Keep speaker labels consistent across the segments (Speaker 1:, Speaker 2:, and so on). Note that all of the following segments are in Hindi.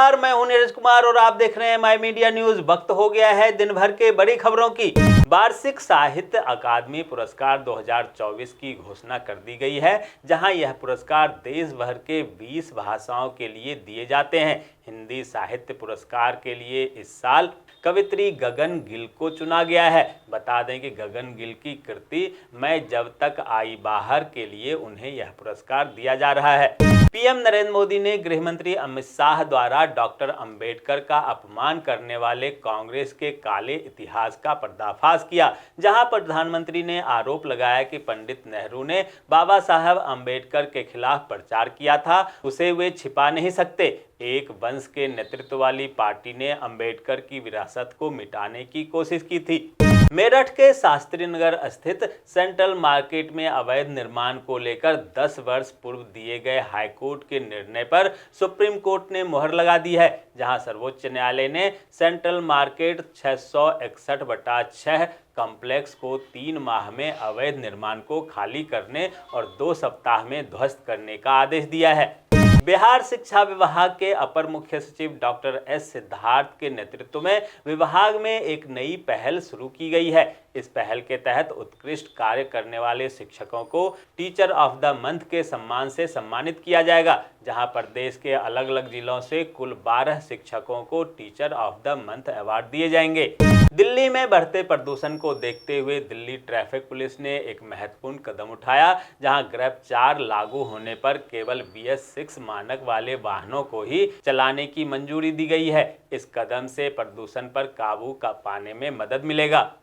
Speaker 1: नमस्कार, मैं हूं नीरज कुमार और आप देख रहे हैं माय मीडिया न्यूज। वक्त हो गया है दिन भर के बड़ी खबरों की। वार्षिक साहित्य अकादमी पुरस्कार 2024 की घोषणा कर दी गई है, जहां यह पुरस्कार देश भर के 20 भाषाओं के लिए दिए जाते हैं। हिंदी साहित्य पुरस्कार के लिए इस साल कवित्री गगन गिल को चुना गया है। बता दें कि गगन गिल की कृति मैं जब तक आई बाहर के लिए उन्हें यह पुरस्कार दिया जा रहा है। पीएम नरेंद्र मोदी ने गृह मंत्री अमित शाह द्वारा डॉक्टर अंबेडकर का अपमान करने वाले कांग्रेस के काले इतिहास का पर्दाफाश किया, जहां प्रधानमंत्री ने आरोप लगाया कि पंडित नेहरू ने बाबा साहब अंबेडकर के खिलाफ प्रचार किया था, उसे वे छिपा नहीं सकते। एक वंश के नेतृत्व वाली पार्टी ने अंबेडकर की विरासत को मिटाने की कोशिश की थी। मेरठ के शास्त्री नगर स्थित सेंट्रल मार्केट में अवैध निर्माण को लेकर 10 वर्ष पूर्व दिए गए हाईकोर्ट के निर्णय पर सुप्रीम कोर्ट ने मुहर लगा दी है, जहां सर्वोच्च न्यायालय ने सेंट्रल मार्केट 661/6 कॉम्प्लेक्स को 3 माह में अवैध निर्माण को खाली करने और 2 सप्ताह में ध्वस्त करने का आदेश दिया है। बिहार शिक्षा विभाग के अपर मुख्य सचिव डॉक्टर एस सिद्धार्थ के नेतृत्व में विभाग में एक नई पहल शुरू की गई है। इस पहल के तहत उत्कृष्ट कार्य करने वाले शिक्षकों को टीचर ऑफ द मंथ के सम्मान से सम्मानित किया जाएगा, जहां प्रदेश के अलग अलग जिलों से कुल 12 शिक्षकों को teacher of the month award दिए जाएंगे। दिल्ली में बढ़ते प्रदूषण को देखते हुए दिल्ली ट्रैफिक पुलिस ने एक महत्वपूर्ण कदम उठाया, जहां ग्रेप 4 लागू होने पर केवल BS6 मानक वाले वाहनों को ही चलाने की मंजूरी दी गई है। इस कदम से प्रदूषण पर काबू पाने में मदद मिलेगा।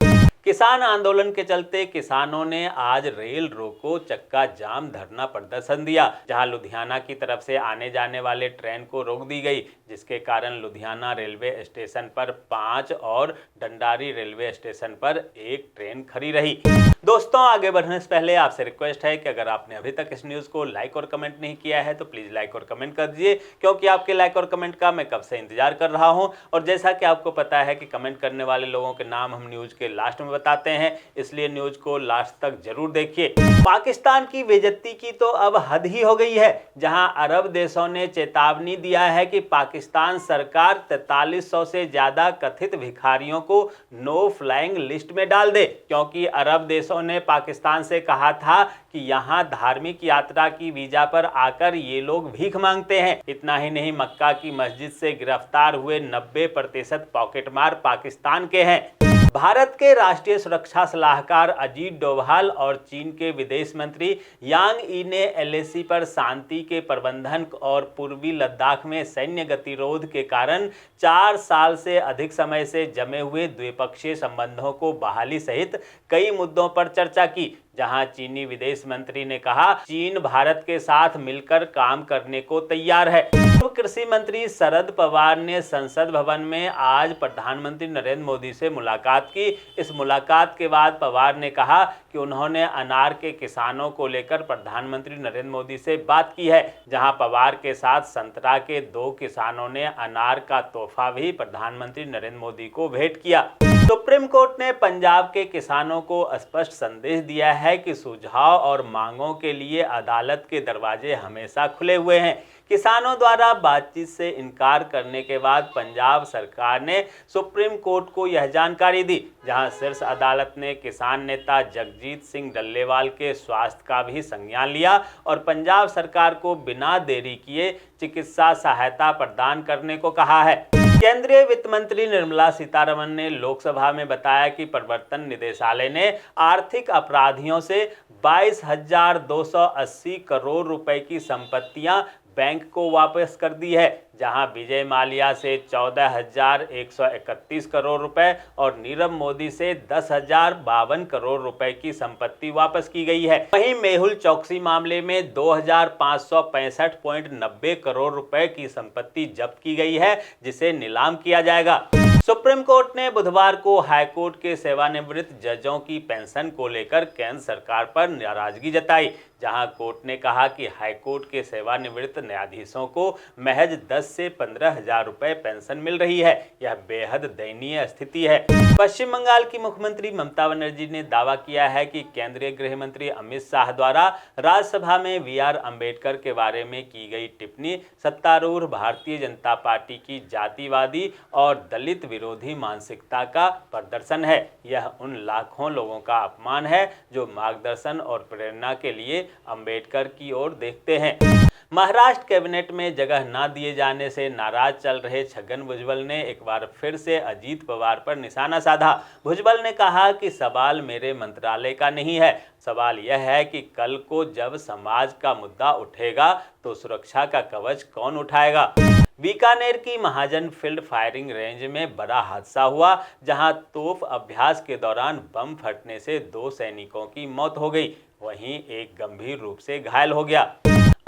Speaker 1: किसान आंदोलन के चलते किसानों ने आज रेल रोको चक्का जाम धरना प्रदर्शन दिया, जहां लुधियाना की तरफ से आने जाने वाले ट्रेन को रोक दी गई, जिसके कारण लुधियाना रेलवे स्टेशन पर 5 और डंडारी रेलवे स्टेशन पर 1 ट्रेन खड़ी रही। दोस्तों, आगे बढ़ने से पहले आपसे रिक्वेस्ट है कि अगर आपने अभी तक इस न्यूज़ को लाइक और कमेंट नहीं किया है तो प्लीज़ लाइक और कमेंट कर दीजिए, क्योंकि आपके लाइक और कमेंट का मैं कब से इंतजार कर रहा हूं। और जैसा कि आपको पता है कि कमेंट करने वाले लोगों के नाम हम न्यूज़ के लास्ट में बताते हैं, इसलिए न्यूज़ को लास्ट तक जरूर देखिए। पाकिस्तान की बेइज्जती की तो अब हद ही हो गई है, जहां अरब देशों ने चेतावनी दिया है कि पाकिस्तान सरकार 4300 से ज़्यादा कथित भिखारियों को नो फ्लाइंग लिस्ट में डाल दे, क्योंकि अरब देशों ने पाकिस्तान से कहा था कि यहां धार्मिक यात्रा की वीजा पर आकर ये लोग भीख मांगते हैं। इतना ही नहीं, मक्का की मस्जिद से गिरफ्तार हुए 90% पॉकेटमार पाकिस्तान के हैं। भारत के राष्ट्रीय सुरक्षा सलाहकार अजीत डोभाल और चीन के विदेश मंत्री यांग यी ने LAC पर शांति के प्रबंधन और पूर्वी लद्दाख में सैन्य गतिरोध के कारण 4 साल से अधिक समय से जमे हुए द्विपक्षीय संबंधों को बहाली सहित कई मुद्दों पर चर्चा की, जहां चीनी विदेश मंत्री ने कहा चीन भारत के साथ मिलकर काम करने को तैयार है। कृषि मंत्री शरद पवार ने संसद भवन में आज प्रधानमंत्री नरेंद्र मोदी से मुलाकात की। इस मुलाकात के बाद पवार ने कहा कि उन्होंने अनार के किसानों को लेकर प्रधानमंत्री नरेंद्र मोदी से बात की है, जहां पवार के साथ संतरा के 2 किसानों ने अनार का तोहफा भी प्रधानमंत्री नरेंद्र मोदी को भेंट किया। सुप्रीम कोर्ट ने पंजाब के किसानों को स्पष्ट संदेश दिया है कि सुझाव और मांगों के लिए अदालत के दरवाजे हमेशा खुले हुए हैं। किसानों द्वारा बातचीत से इनकार करने के बाद पंजाब सरकार ने सुप्रीम कोर्ट को यह जानकारी दी, जहां शीर्ष अदालत ने किसान नेता जगजीत सिंह डल्लेवाल के स्वास्थ्य का भी संज्ञान लिया और पंजाब सरकार को बिना देरी किए चिकित्सा सहायता प्रदान करने को कहा है। केंद्रीय वित्त मंत्री निर्मला सीतारमण ने लोकसभा में बताया कि प्रवर्तन निदेशालय ने आर्थिक अपराधियों से 22,280 करोड़ रुपए की संपत्तियां बैंक को वापस कर दी है, जहां विजय माल्या से 14,131 करोड़ रुपए और नीरव मोदी से 10,052 करोड़ रुपए की संपत्ति वापस की गई है। वहीं मेहुल चौकसी मामले में 2,565.90 करोड़ रुपए की संपत्ति जब्त की गई है, जिसे नीलाम किया जाएगा। सुप्रीम कोर्ट ने बुधवार को हाईकोर्ट के सेवानिवृत्त जजों की पेंशन को लेकर केंद्र सरकार पर नाराजगी जताई, जहां कोर्ट ने कहा कि हाईकोर्ट के सेवानिवृत्त न्यायाधीशों को महज 10 से 15,000 रुपए पेंशन मिल रही है। यह बेहद दयनीय स्थिति है। पश्चिम बंगाल की मुख्यमंत्री ममता बनर्जी ने दावा किया है कि केंद्रीय गृह मंत्री अमित शाह द्वारा राज्यसभा में वी.आर. अंबेडकर के बारे में की गई टिप्पणी सत्तारूढ़ भारतीय जनता पार्टी की जातिवादी और दलित विरोधी मानसिकता का प्रदर्शन है। यह उन लाखों लोगों का अपमान है जो मार्गदर्शन और प्रेरणा के लिए अंबेडकर की ओर देखते हैं। महाराष्ट्र कैबिनेट में जगह न दिए जाने से नाराज चल रहे छगन भुजबल ने एक बार फिर से अजीत पवार पर निशाना साधा। भुजबल ने कहा कि सवाल मेरे मंत्रालय का नहीं है, सवाल यह है कि कल को जब समाज का मुद्दा उठेगा तो सुरक्षा का कवच कौन उठाएगा। बीकानेर की महाजन फील्ड फायरिंग रेंज में बड़ा हादसा हुआ, जहां तोप अभ्यास के दौरान बम फटने से 2 सैनिकों की मौत हो गई, वहीं एक गंभीर रूप से घायल हो गया।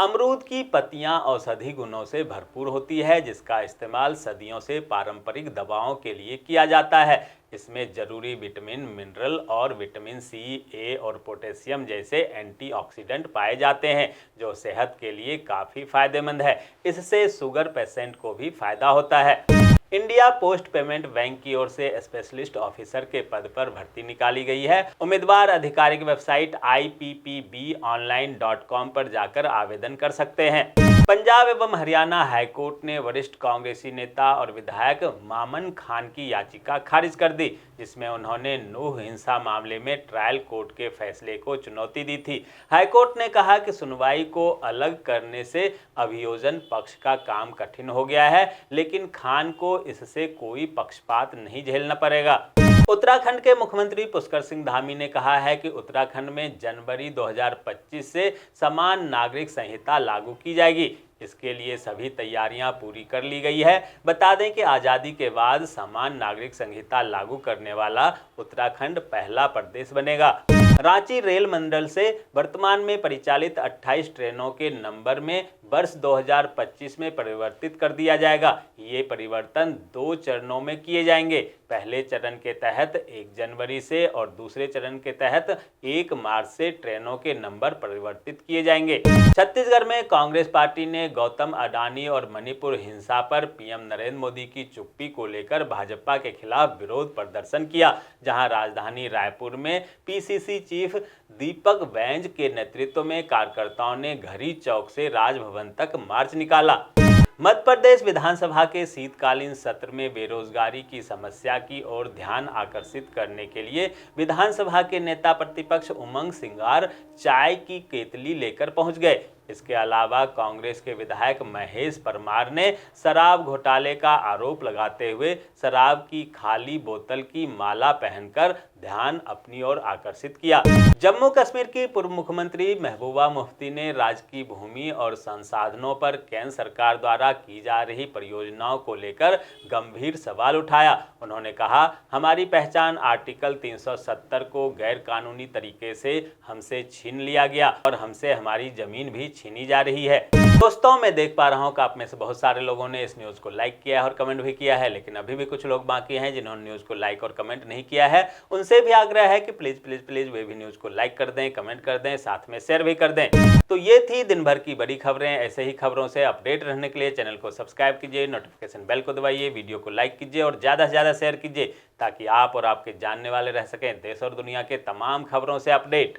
Speaker 1: अमरूद की पत्तियां औषधि गुणों से भरपूर होती है, जिसका इस्तेमाल सदियों से पारंपरिक दवाओं के लिए किया जाता है। इसमें जरूरी विटामिन, मिनरल और विटामिन सी, ए और पोटेशियम जैसे एंटीऑक्सीडेंट पाए जाते हैं, जो सेहत के लिए काफ़ी फायदेमंद है। इससे शुगर पेशेंट को भी फायदा होता है। इंडिया पोस्ट पेमेंट बैंक की ओर से स्पेशलिस्ट ऑफिसर के पद पर भर्ती निकाली गई है। उम्मीदवार आधिकारिक वेबसाइट IPPBonline.com पर जाकर आवेदन कर सकते हैं। पंजाब एवं हरियाणा हाईकोर्ट ने वरिष्ठ कांग्रेसी नेता और विधायक मामन खान की याचिका खारिज कर दी, जिसमें उन्होंने नूह हिंसा मामले में ट्रायल कोर्ट के फैसले को चुनौती दी थी। हाईकोर्ट ने कहा कि सुनवाई को अलग करने से अभियोजन पक्ष का काम कठिन हो गया है, लेकिन खान को इससे कोई पक्षपात नहीं झेलना पड़ेगा। उत्तराखंड के मुख्यमंत्री पुष्कर सिंह धामी ने कहा है कि उत्तराखंड में जनवरी 2025 से समान नागरिक संहिता लागू की जाएगी। इसके लिए सभी तैयारियां पूरी कर ली गई है। बता दें कि आज़ादी के बाद समान नागरिक संहिता लागू करने वाला उत्तराखंड पहला प्रदेश बनेगा। रांची रेल मंडल से वर्तमान में परिचालित 28 ट्रेनों के नंबर में वर्ष 2025 में परिवर्तित कर दिया जाएगा। ये परिवर्तन 2 चरणों में किए जाएंगे। पहले चरण के तहत 1 जनवरी से और दूसरे चरण के तहत 1 मार्च से ट्रेनों के नंबर परिवर्तित किए जाएंगे। छत्तीसगढ़ में कांग्रेस पार्टी ने गौतम अडानी और मणिपुर हिंसा पर पीएम नरेंद्र मोदी की चुप्पी को लेकर भाजपा के खिलाफ विरोध प्रदर्शन किया, जहां राजधानी रायपुर में पीसीसी चीफ दीपक बैज के नेतृत्व में कार्यकर्ताओं ने घरी चौक से राजभवन तक मार्च निकाला। मध्य प्रदेश विधानसभा के शीतकालीन सत्र में बेरोजगारी की समस्या की ओर ध्यान आकर्षित करने के लिए विधानसभा के नेता प्रतिपक्ष उमंग सिंगार चाय की केतली लेकर पहुंच गए। इसके अलावा कांग्रेस के विधायक महेश परमार ने शराब घोटाले का आरोप लगाते हुए शराब की खाली बोतल की माला पहनकर ध्यान अपनी ओर आकर्षित किया। जम्मू कश्मीर की पूर्व मुख्यमंत्री महबूबा मुफ्ती ने राज्य की भूमि और संसाधनों पर केंद्र सरकार द्वारा की जा रही परियोजनाओं को लेकर गंभीर सवाल उठाया। उन्होंने कहा, हमारी पहचान आर्टिकल 370 को गैर कानूनी तरीके से हमसे छीन लिया गया और हमसे हमारी जमीन भी छीनी जा रही है। दोस्तों, मैं देख पा रहा हूं कि आप में से बहुत सारे लोगों ने इस न्यूज़ को लाइक किया है और कमेंट भी किया है, लेकिन अभी भी कुछ लोग बाकी हैं जिन्होंने न्यूज़ को लाइक और कमेंट नहीं किया है। उनसे भी आग्रह है कि प्लीज़ प्लीज़ प्लीज़ वे भी न्यूज़ को लाइक कर दें, कमेंट कर दें, साथ में शेयर भी कर दें। तो ये थी दिन भर की बड़ी खबरें। ऐसे ही खबरों से अपडेट रहने के लिए चैनल को सब्सक्राइब कीजिए, नोटिफिकेशन बेल को दबाइए, वीडियो को लाइक कीजिए और ज़्यादा से ज़्यादा शेयर कीजिए, ताकि आप और आपके जानने वाले रह सकें देश और दुनिया के तमाम खबरों से अपडेट।